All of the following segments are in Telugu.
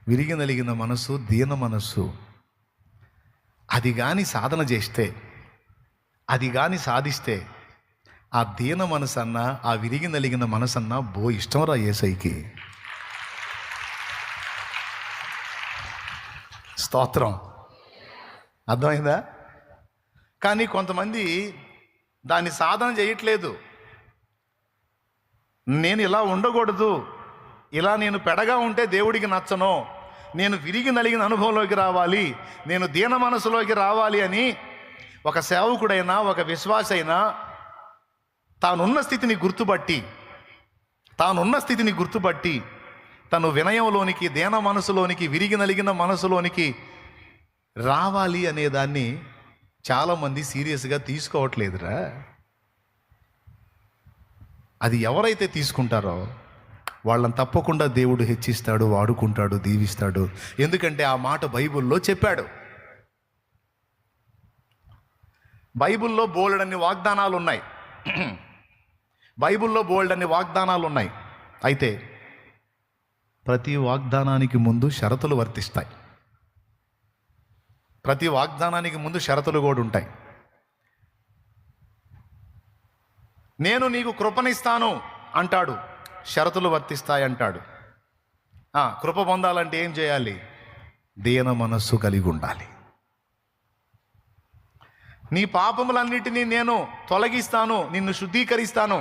విరిగి నలిగిన మనసు, దీన మనస్సు. అది కానీ సాధన చేస్తే, అది కానీ సాధిస్తే, ఆ దీన మనసన్నా, ఆ విరిగి నలిగిన మనసన్నా ఇష్టంరా యేసయ్యకి. స్తోత్రం. అర్థమైందా? కానీ కొంతమంది దాన్ని సాధన చేయట్లేదు. నేను ఇలా ఉండకూడదు, ఇలా నేను పెడగా ఉంటే దేవుడికి నచ్చను, నేను విరిగి నలిగిన అనుభవంలోకి రావాలి, నేను దీన మనసులోకి రావాలి అని ఒక సేవకుడైనా, ఒక విశ్వాసైనా తానున్న స్థితిని గుర్తుపట్టి తను వినయంలోనికి, దీన మనసులోనికి, విరిగి నలిగిన మనసులోనికి రావాలి అనేదాన్ని చాలామంది సీరియస్గా తీసుకోవట్లేదురా. అది ఎవరైతే తీసుకుంటారో వాళ్ళని తప్పకుండా దేవుడు హెచ్చిస్తాడు, వాడుకుంటాడు, దీవిస్తాడు. ఎందుకంటే ఆ మాట బైబిల్లో చెప్పాడు. బైబిల్లో బోల్డన్ని వాగ్దానాలు ఉన్నాయి. అయితే ప్రతి వాగ్దానానికి ముందు షరతులు వర్తిస్తాయి. ప్రతి వాగ్దానానికి ముందు షరతులు కూడా ఉంటాయి. నేను నీకు కృపనిస్తాను అంటాడు, షరతులు వర్తిస్తాయి అంటాడు. కృప పొందాలంటే ఏం చేయాలి? దీన మనస్సు కలిగి ఉండాలి. నీ పాపములన్నిటినీ నేను తొలగిస్తాను, నిన్ను శుద్ధీకరిస్తాను,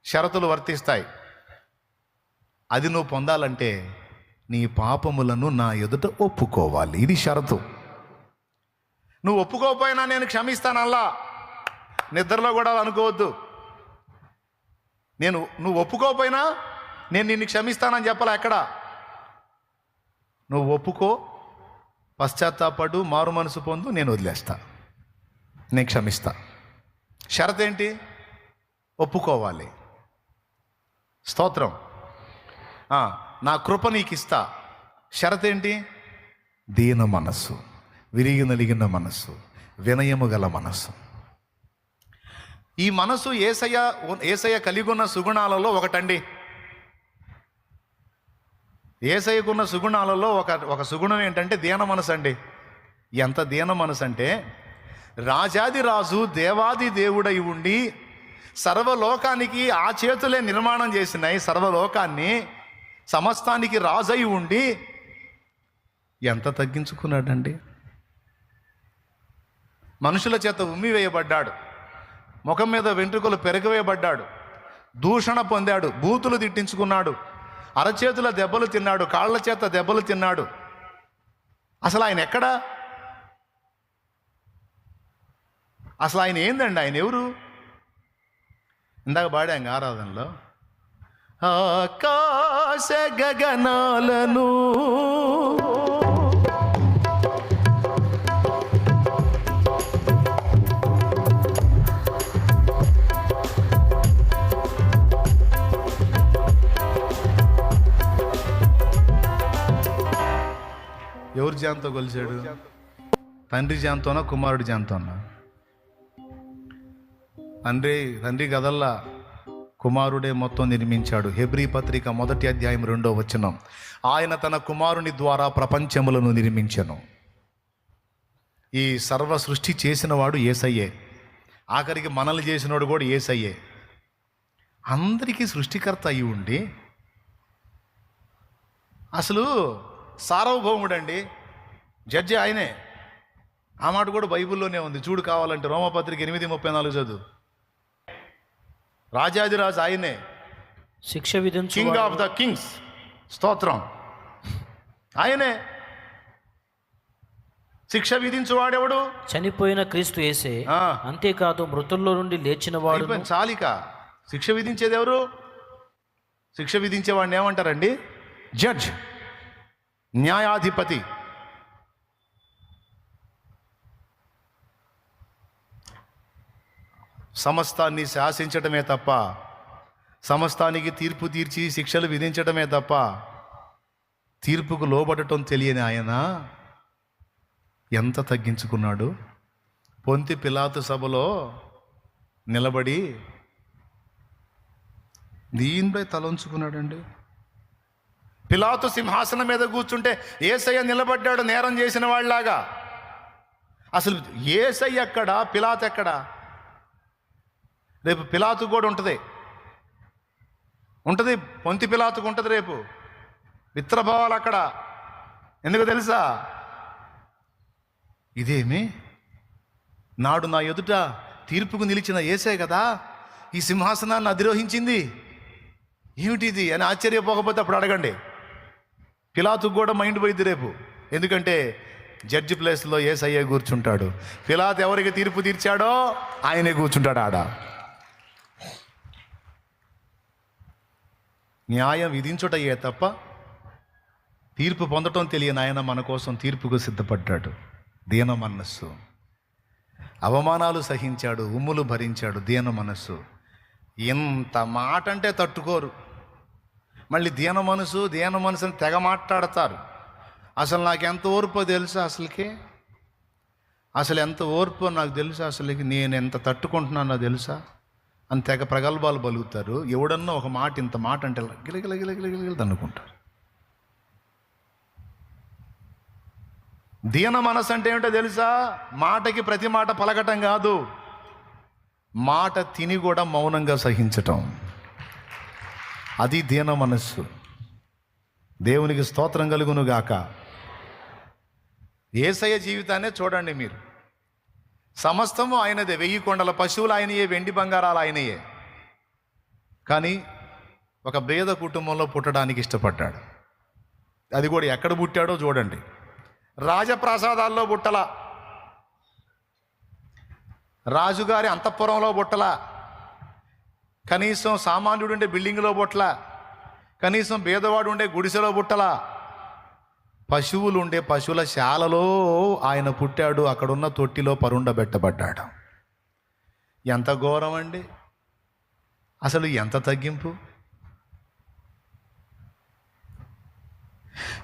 షరతులు వర్తిస్తాయి. అది నువ్వు పొందాలంటే నీ పాపములను నా ఎదుట ఒప్పుకోవాలి. ఇది షరతు. నువ్వు ఒప్పుకోకపోయినా నేను క్షమిస్తానల్లా. నిద్రలో కూడా అనుకోవద్దు. నువ్వు ఒప్పుకోకపోయినా నేను నిన్ను క్షమిస్తానని చెప్పాలా ఎక్కడ? నువ్వు ఒప్పుకో, పశ్చాత్తాపడు, మారు మనసు పొందు, నేను వదిలేస్తా, నేను క్షమిస్తా. షరత్ ఏంటి? ఒప్పుకోవాలి. స్తోత్రం. నా కృప నీకు ఇస్తా. షరత్ ఏంటి? దీన మనస్సు, విరిగి నలిగిన వినయము గల మనస్సు. ఈ మనసు యేసయ్య కలిగి ఉన్న సుగుణాలలో ఒకటండి. యేసయ్యకున్న సుగుణాలలో ఒక సుగుణం ఏంటంటే దీన మనసు అండి. ఎంత దీన మనసు అంటే, రాజాది రాజు, దేవాది దేవుడై ఉండి సర్వలోకానికి ఆ చేతులే నిర్మాణం చేసినాయి. సర్వలోకాన్ని, సమస్తానికి రాజై ఉండి ఎంత తగ్గించుకున్నాడండి. మనుషుల చేత ఉమ్మి వేయబడ్డాడు, ముఖం మీద వెంట్రుకలు పెరగవేయబడ్డాడు, దూషణ పొందాడు, బూతులు తిట్టించుకున్నాడు, అరచేతుల దెబ్బలు తిన్నాడు, కాళ్ళ చేత దెబ్బలు తిన్నాడు. అసలు ఆయన ఎక్కడా? అసలు ఆయన ఏందండి? ఆయన ఎవరు? ఇందాక పాడాం ఆరాధనలో, ఆకాశ గగనాలను ఎవరు జాన్తో కొలిచాడు? తండ్రి జాన్తోనా, కుమారుడి జాన్తోనా? తండ్రి గదల్లా కుమారుడే మొత్తం నిర్మించాడు. హెబ్రీ పత్రిక 1వ అధ్యాయం 2వ వచనం, ఆయన తన కుమారుని ద్వారా ప్రపంచములను నిర్మించెను. ఈ సర్వ సృష్టి చేసినవాడు యేసయ్యే. ఆఖరికి మనల్ని చేసినవాడు కూడా యేసయ్యే. అందరికీ సృష్టికర్త అయి ఉండి అసలు సార్వభౌముడండి, జడ్జి ఆయనే. ఆ మాట కూడా బైబిల్లోనే ఉంది. చూడు కావాలంటే రోమపత్రిక 8:34 చదువు. రాజాదిరాజు ఆయనే, శిక్ష విధించు, కింగ్ ఆఫ్ ద కింగ్స్. స్తోత్రం. ఆయనే శిక్ష విధించువాడెవడు? చనిపోయిన క్రీస్తు యేసే. అంతేకాదు మృతుల్లో నుండి లేచిన వాడు. చాలిక. శిక్ష విధించేది ఎవరు? శిక్ష విధించేవాడిని ఏమంటారండి? జడ్జ్, న్యాయాధిపతి. సమస్తాన్ని శాసించటమే తప్ప, సమస్తానికి తీర్పు తీర్చి శిక్షలు విధించటమే తప్ప తీర్పుకు లోబడటం తెలియని ఆయన ఎంత తగ్గించుకున్నాడు. పొంతి పిలాతు సభలో నిలబడి దీనిపై తలంచుకున్నాడండి. పిలాతు సింహాసనం మీద కూర్చుంటే యేసయ్య నిలబడ్డాడు నేరం చేసిన వాళ్ళలాగా. అసలు యేసయ్య ఎక్కడా, పిలాతు ఎక్కడా? రేపు పిలాతు కూడా ఉంటుంది, పొంతి పిలాతుకు ఉంటుంది రేపు మిత్రభావాలు అక్కడ. ఎందుకు తెలుసా? ఇదేమి నాడు నా ఎదుట తీర్పుకు నిలిచిన యేసే కదా ఈ సింహాసనాన్ని అధిరోహించింది, ఏమిటిది అని ఆశ్చర్యపోకపోతే అప్పుడు అడగండి. పిలాతుకు కూడా మైండ్ పోయింది రేపు. ఎందుకంటే జడ్జి ప్లేస్లో యేసయ్య కూర్చుంటాడు. పిలాతు ఎవరికి తీర్పు తీర్చాడో ఆయనే కూర్చుంటాడు ఆడ. న్యాయం విధించుటయ్యే తప్ప తీర్పు పొందటం తెలియని ఆయన మన కోసం తీర్పుకు సిద్ధపడ్డాడు. దీన మనస్సు, అవమానాలు సహించాడు, ఉమ్ములు భరించాడు. దీన మనస్సు. ఎంత మాట అంటే తట్టుకోరు. మళ్ళీ దీన మనసుని తెగ మాట్లాడతారు. అసలు నాకు ఎంత ఓర్పో తెలుసా? అసలు ఎంత ఓర్పో నాకు తెలుసా? అసలుకి నేను ఎంత తట్టుకుంటున్నానో తెలుసా అని తెగ ప్రగల్భాలు పలుకుతారు. ఎవడన్నా ఒక మాట ఇంత మాట అంటే గిలగిల అనుకుంటారు. దీన మనసు అంటే ఏమిటో తెలుసా? మాటకి ప్రతి మాట పలకటం కాదు, మాట తిని కూడా మౌనంగా సహించటం. అది దీన మనస్సు. దేవునికి స్తోత్రం కలుగును గాక. యేసయ్య జీవితాన్నే చూడండి మీరు. సమస్తము ఆయనదే. 1000 కొండల పశువులు ఆయనయే, వెండి బంగారాలు ఆయనయే. కానీ ఒక పేద కుటుంబంలో పుట్టడానికి ఇష్టపడ్డాడు. అది కూడా ఎక్కడ పుట్టాడో చూడండి. రాజప్రాసాదాల్లో పుట్టల, రాజుగారి అంతఃపురంలో పుట్టల, కనీసం సామాన్యుడు ఉండే బిల్డింగ్లో పుట్టల, కనీసం పేదవాడు ఉండే గుడిసెలో పుట్టల. పశువులు ఉండే పశువుల శాలలో ఆయన పుట్టాడు. అక్కడున్న తొట్టిలో పరుండబెట్టబడ్డాడు. ఎంత ఘోరం అండి! అసలు ఎంత తగ్గింపు!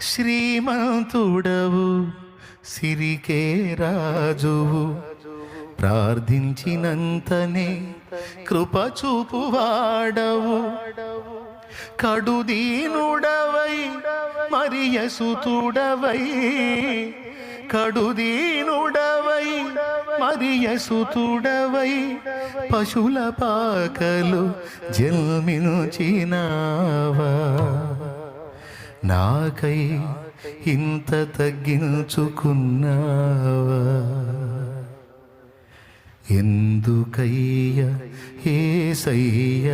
శ్రీమంతుడవు సిరికే రాజువు, ప్రార్థించినంతనే కృప చూపువాడవు. కడుదీనుడవై మరియసుతుడవై, కడుదీనుడవై మరియసుతుడవై, పశుల పాకలు జన్మించినావా. నాకై ఇంత తగ్గించుకున్నావా. ఎందుకయ్య యేసయ్య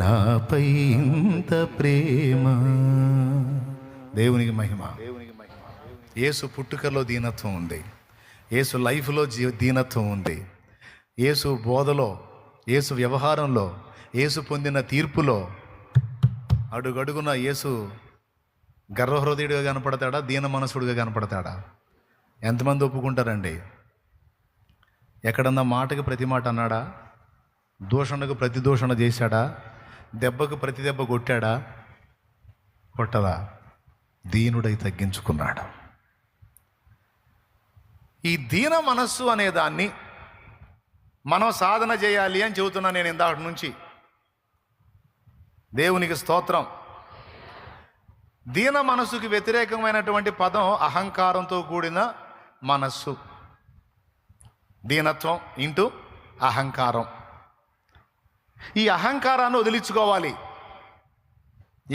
నాపై ఇంత ప్రేమ. దేవునికి మహిమ. యేసు పుట్టుకలో దీనత్వం ఉంది, యేసు లైఫ్లో దీనత్వం ఉంది, యేసు బోధలో, యేసు వ్యవహారంలో, యేసు పొందిన తీర్పులో అడుగడుగున యేసు గర్వహృదయుడిగా కనపడతాడా, దీన మనసుడిగా కనపడతాడా? ఎంతమంది ఒప్పుకుంటారండి? ఎక్కడన్నా మాటకి ప్రతి మాట అన్నాడా? దూషణకు ప్రతి దూషణ చేశాడా? దెబ్బకు ప్రతి దెబ్బ కొట్టాడా? కొట్టదా. దీనుడై తగ్గించుకున్నాడు. ఈ దీన మనస్సు అనే దాన్ని మనం సాధన చేయాలి అని చెబుతున్నా నేను ఇందాక నుంచి. దేవునికి స్తోత్రం. దీన మనస్సుకి వ్యతిరేకమైనటువంటి పదం అహంకారంతో కూడిన మనస్సు. దీనత్వం ఇంటూ అహంకారం. ఈ అహంకారాన్ని వదిలించుకోవాలి.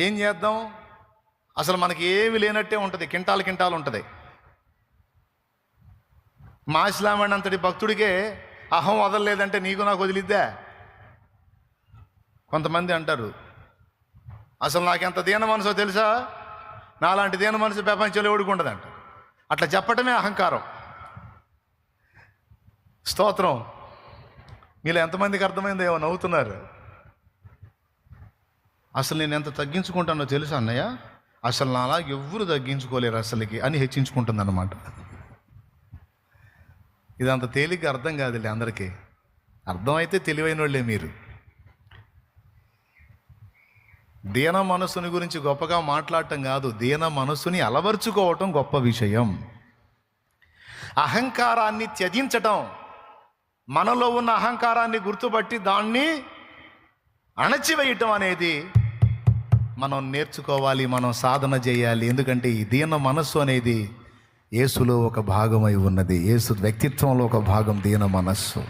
ఏం చేద్దాం? అసలు మనకి ఏమి లేనట్టే ఉంటుంది, కింటాలు ఉంటుంది. మాసిలామణి అంతటి భక్తుడికే అహం వదలలేదంటే నీకు నాకు వదిలిద్దా? కొంతమంది అంటారు, అసలు నాకెంత దీన మనసో తెలుసా, నాలాంటి దీన మనసు ప్రపంచంలో ఎవడుకుండదంట. అట్లా చెప్పటమే అహంకారం. స్తోత్రం. మీలో ఎంతమందికి అర్థమైందో ఏమో నవ్వుతున్నారు. అసలు నేను ఎంత తగ్గించుకుంటానో తెలుసా అన్నయ్య, అసలు నాలా ఎవ్వరు తగ్గించుకోలేరు అసలుకి అని హెచ్చించుకుంటుంది అన్నమాట. ఇదంత తేలిగ్గా అర్థం కాదులే అందరికీ. అర్థమైతే తెలివైన వాళ్ళే మీరు. దీన మనస్సుని గురించి గొప్పగా మాట్లాడటం కాదు, దీన మనస్సుని అలవర్చుకోవటం గొప్ప విషయం. అహంకారాన్ని త్యజించటం, మనలో ఉన్న అహంకారాన్ని గుర్తుపట్టి దాన్ని అణచివేయటం అనేది మనం నేర్చుకోవాలి, మనం సాధన చేయాలి. ఎందుకంటే ఈ దీన మనస్సు అనేది యేసులో ఒక భాగమై ఉన్నది. యేసు వ్యక్తిత్వంలో ఒక భాగం దీన మనస్సు.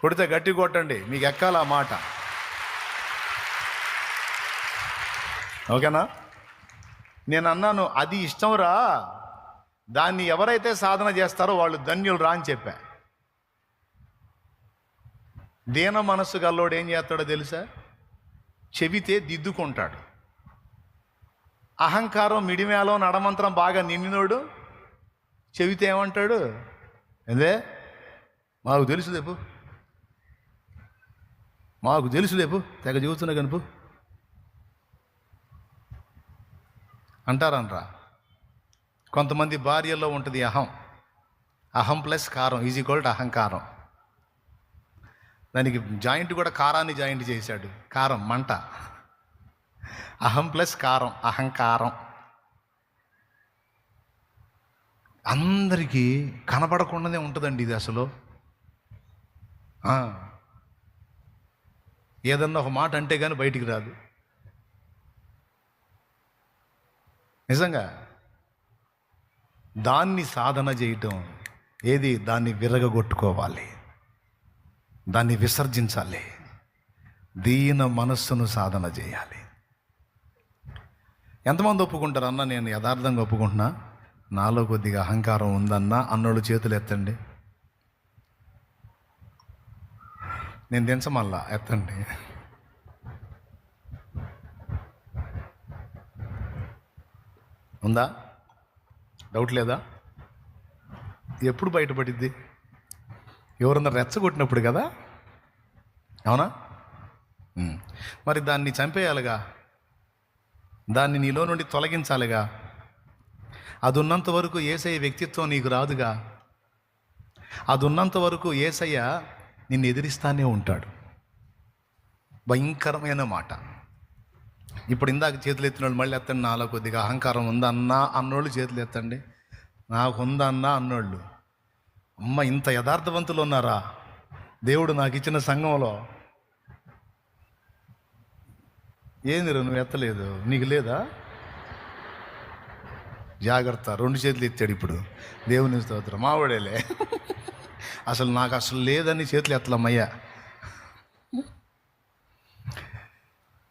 కొడితే గట్టి కొట్టండి, మీకు ఎక్కాల ఆ మాట. ఓకేనా? నేను అన్నాను అది ఇష్టంరా, దాన్ని ఎవరైతే సాధన చేస్తారో వాళ్ళు ధన్యులు రా అని చెప్పా. దీన మనస్సు గల్లోడు ఏం చేస్తాడో తెలుసా? చెబితే దిద్దుకుంటాడు. అహంకారం మిడిమేలో నడమంత్రం బాగా నిండినోడు చెబితే ఏమంటాడు? అదే మాకు తెలుసు లేపు, మాకు తెలుసు లేపు, తెగ చెబుతున్నా కనుపు అంటారనరా. కొంతమంది భార్యల్లో ఉంటుంది అహం ప్లస్ కారం ఈజ్ ఈక్వల్ టు అహంకారం. దానికి జాయింట్ కూడా కారాన్ని జాయింట్ చేశాడు. కారం మంట. అహం ప్లస్ కారం అహంకారం. అందరికీ కనపడకుండానే ఉంటుందండి ఇది. అసలు ఏదన్నా ఒక మాట అంటే కానీ బయటికి రాదు. నిజంగా దాన్ని సాధన చేయటం ఏది? దాన్ని విరగగొట్టుకోవాలి, దాన్ని విసర్జించాలి, దీన మనస్సును సాధన చేయాలి. ఎంతమంది ఒప్పుకుంటారు? అన్న నేను యథార్థంగా ఒప్పుకుంటున్నా, నాలో కొద్దిగా అహంకారం ఉందన్నా అన్నోళ్ళు చేతులు ఎత్తండి. నేను దించమల్లా, ఎత్తండి. ఉందా? డౌట్ లేదా? ఎప్పుడు బయటపడిద్ది? ఎవరన్నా రెచ్చగొట్టినప్పుడు కదా. అవునా? మరి దాన్ని చంపేయాలిగా, దాన్ని నీలో నుండి తొలగించాలిగా. అది ఉన్నంత వరకు యేసయ్య వ్యక్తిత్వం నీకు రాదుగా. అది ఉన్నంత వరకు యేసయ్య నిన్ను ఎదిరిస్తానే ఉంటాడు. భయంకరమైన మాట. ఇప్పుడు ఇందాక చేతులు ఎత్తిన వాళ్ళు మళ్ళీ ఎత్తండి. నాలో కొద్దిగా అహంకారం ఉందన్నా అన్నోళ్ళు చేతులు ఎత్తండి. నాకు ఉందన్నా అన్నోళ్ళు. అమ్మ, ఇంత యథార్థవంతులు ఉన్నారా దేవుడు నాకు ఇచ్చిన సంఘంలో? ఏందిరా నువ్వు ఎత్తలేదు? నీకు లేదా? జాగ్రత్త, 2 చేతులు ఎత్తాడు ఇప్పుడు. దేవుని స్తోత్రం. మావాడేలే. అసలు నాకు అసలు లేదని చేతులు ఎత్తలమ్మయ్యా.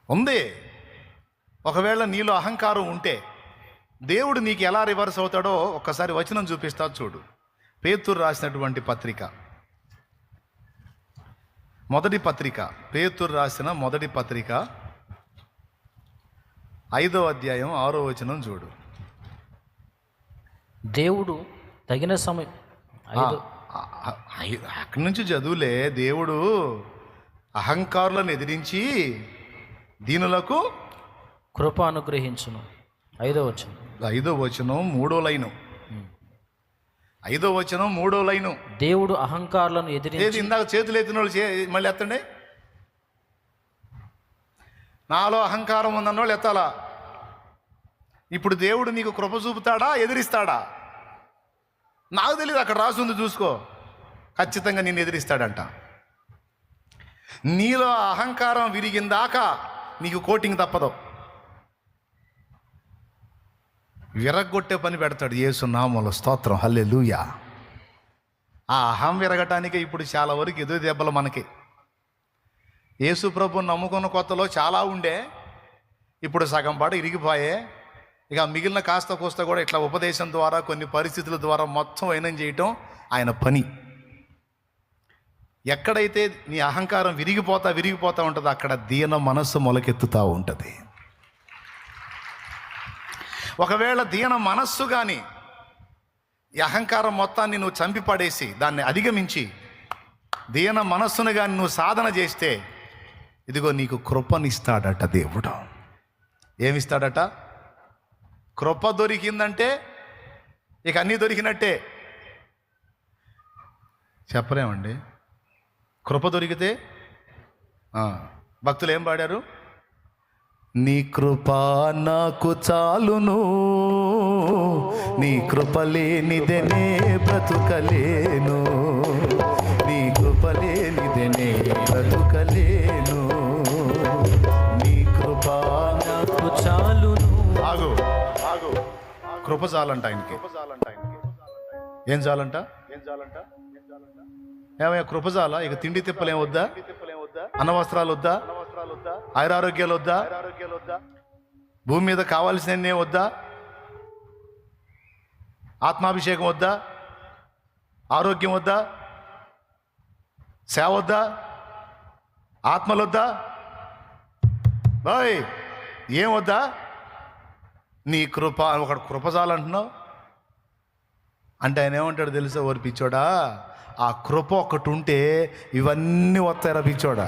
ఉంది. ఒకవేళ నీలో అహంకారం ఉంటే దేవుడు నీకు ఎలా రివర్స్ అవుతాడో ఒక్కసారి వచనం చూపిస్తా చూడు. పేతురు రాసినటువంటి పత్రిక, మొదటి పత్రిక, పేతురు రాసిన మొదటి పత్రిక 5వ అధ్యాయం 6వ వచనం చూడు. దేవుడు తగిన సమయం. అక్కడి నుంచి చదువులే. దేవుడు అహంకారులను ఎదిరించి దీనులకు కృప అనుగ్రహించును. 5వ వచనం, 5వ వచనం 3వ లైను. 5వ వచనం 3వ లైను. దేవుడు అహంకారులను ఎదిరించి. ఇందాక చేతులు ఎత్తిన వాళ్ళు మళ్ళీ ఎత్తండి. నాలో అహంకారం ఉందన్న వాళ్ళు ఎత్తాలా. ఇప్పుడు దేవుడు నీకు కృప చూపుతాడా, ఎదిరిస్తాడా? నాకు తెలియదు, అక్కడ రాసుంది చూసుకో. ఖచ్చితంగా నిన్ను ఎదిరిస్తాడంట. నీలో అహంకారం విరిగిందాకా నీకు కోటింగ్ తప్పదు. విరగొట్టే పని పెడతాడు యేసు నామములో. స్తోత్రం, హల్లెలూయా. ఆ అహం విరగటానికి ఇప్పుడు చాలా వరకు ఎదురు దెబ్బలు మనకి. యేసు ప్రభు నమ్ముకున్న కొత్తలో చాలా ఉండే, ఇప్పుడు సగం పాటు ఇరిగిపోయే. ఇక మిగిలిన కాస్త కోస్త కూడా ఇట్లా ఉపదేశం ద్వారా, కొన్ని పరిస్థితుల ద్వారా మొత్తం వైనం చేయటం ఆయన పని. ఎక్కడైతే నీ అహంకారం విరిగిపోతా ఉంటుందో అక్కడ దీన మనస్సు మొలకెత్తుతూ ఉంటుంది. ఒకవేళ దీన మనస్సు కానీ ఈ అహంకారం మొత్తాన్ని నువ్వు చంపిపడేసి దాన్ని అధిగమించి దీన మనస్సును కానీ నువ్వు సాధన చేస్తే, ఇదిగో నీకు కృపనిస్తాడట దేవుడు. ఏమిస్తాడట? కృప దొరికిందంటే ఇక అన్నీ దొరికినట్టే. చెప్పలేమండి. కృప దొరికితే భక్తులు ఏం పాడారు? నీ కృప నాకు చాలును, నీ కృప లేనిదనే బ్రతుకలేను, నీ కృప లేనిదనే బ్రతుకలేను, నీ కృప కృప చాలంట ఆయనకి. ఏం చాలంట? ఏమయ్యా కృప చాలా? ఇక తిండి తిప్పలేం వద్దా? అన్నవస్త్రాలు వద్దా? ఆయురారోగ్యాలు వద్దా? భూమి మీద కావాల్సినవి వద్దా? ఆత్మాభిషేకం వద్దా? ఆరోగ్యం వద్దా? సేవ వద్దా? ఆత్మలు వద్దా? బాయ్ ఏం వద్దా? నీ కృప. ఒకడు కృప చాలంటున్నావు అంటే ఆయన ఏమంటాడు తెలుసా? ఓరి పిచ్చోడా, ఆ కృప ఒకటి ఉంటే ఇవన్నీ వస్తాయిరా పిచ్చోడా.